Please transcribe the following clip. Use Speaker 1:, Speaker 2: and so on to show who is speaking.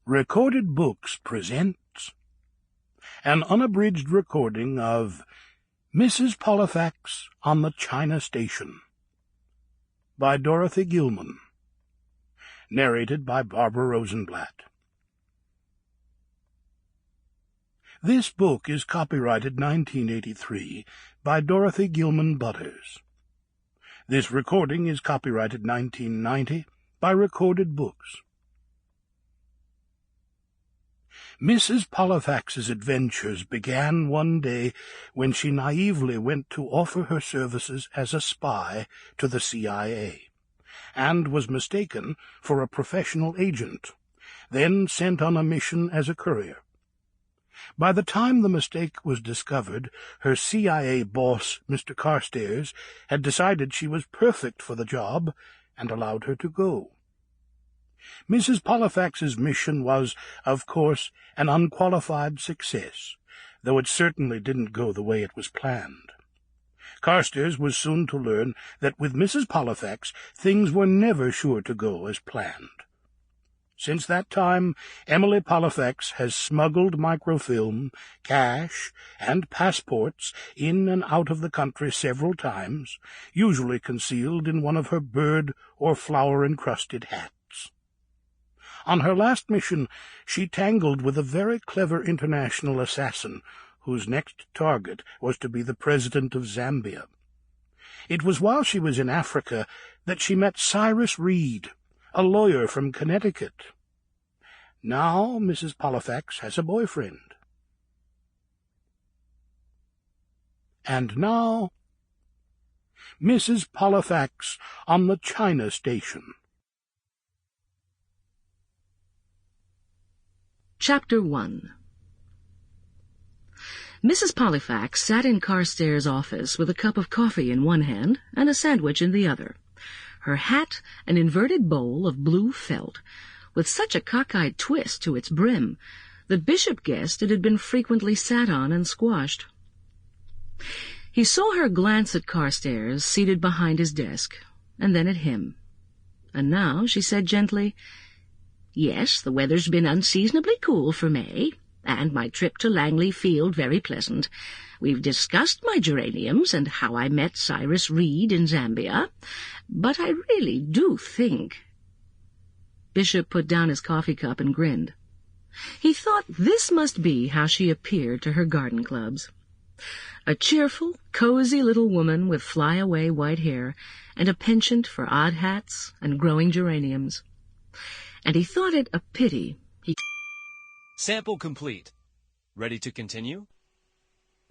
Speaker 1: Recorded Books presents an unabridged recording of Mrs. Pollifax on the China Station by Dorothy Gilman, narrated by Barbara Rosenblat. This book is copyrighted 1983 by Dorothy Gilman Butters. This recording is copyrighted 1990 by Recorded Books. Mrs. Pollifax's adventures began one day when she naively went to offer her services as a spy to the CIA, and was mistaken for a professional agent, then sent on a mission as a courier. By the time the mistake was discovered, her CIA boss, Mr. Carstairs, had decided she was perfect for the job and allowed her to go. Mrs. Pollifax's mission was, of course, an unqualified success, though it certainly didn't go the way it was planned. Carstairs was soon to learn that with Mrs. Pollifax things were never sure to go as planned. Since that time, Emily Pollifax has smuggled microfilm, cash, and passports in and out of the country several times, usually concealed in one of her bird- or flower-encrusted hats. On her last mission, she tangled with a very clever international assassin, whose next target was to be the president of Zambia. It was while she was in Africa that she met Cyrus Reed, a lawyer from Connecticut. Now Mrs. Pollifax has a boyfriend. And now, Mrs. Pollifax on the China Station.
Speaker 2: Chapter 1. Mrs. Pollifax sat in Carstairs' office with a cup of coffee in one hand and a sandwich in the other, her hat an inverted bowl of blue felt, with such a cockeyed twist to its brim that Bishop guessed it had been frequently sat on and squashed. He saw her glance at Carstairs, seated behind his desk, and then at him. And now she said gently, "Yes, the weather's been unseasonably cool for May, and my trip to Langley Field very pleasant. We've discussed my geraniums and how I met Cyrus Reed in Zambia, but I really do think—" Bishop put down his coffee cup and grinned. He thought this must be how she appeared to her garden clubs. A cheerful, cozy little woman with fly-away white hair and a penchant for odd hats and growing geraniums. And he thought it a pity he...
Speaker 3: Sample complete. Ready to continue?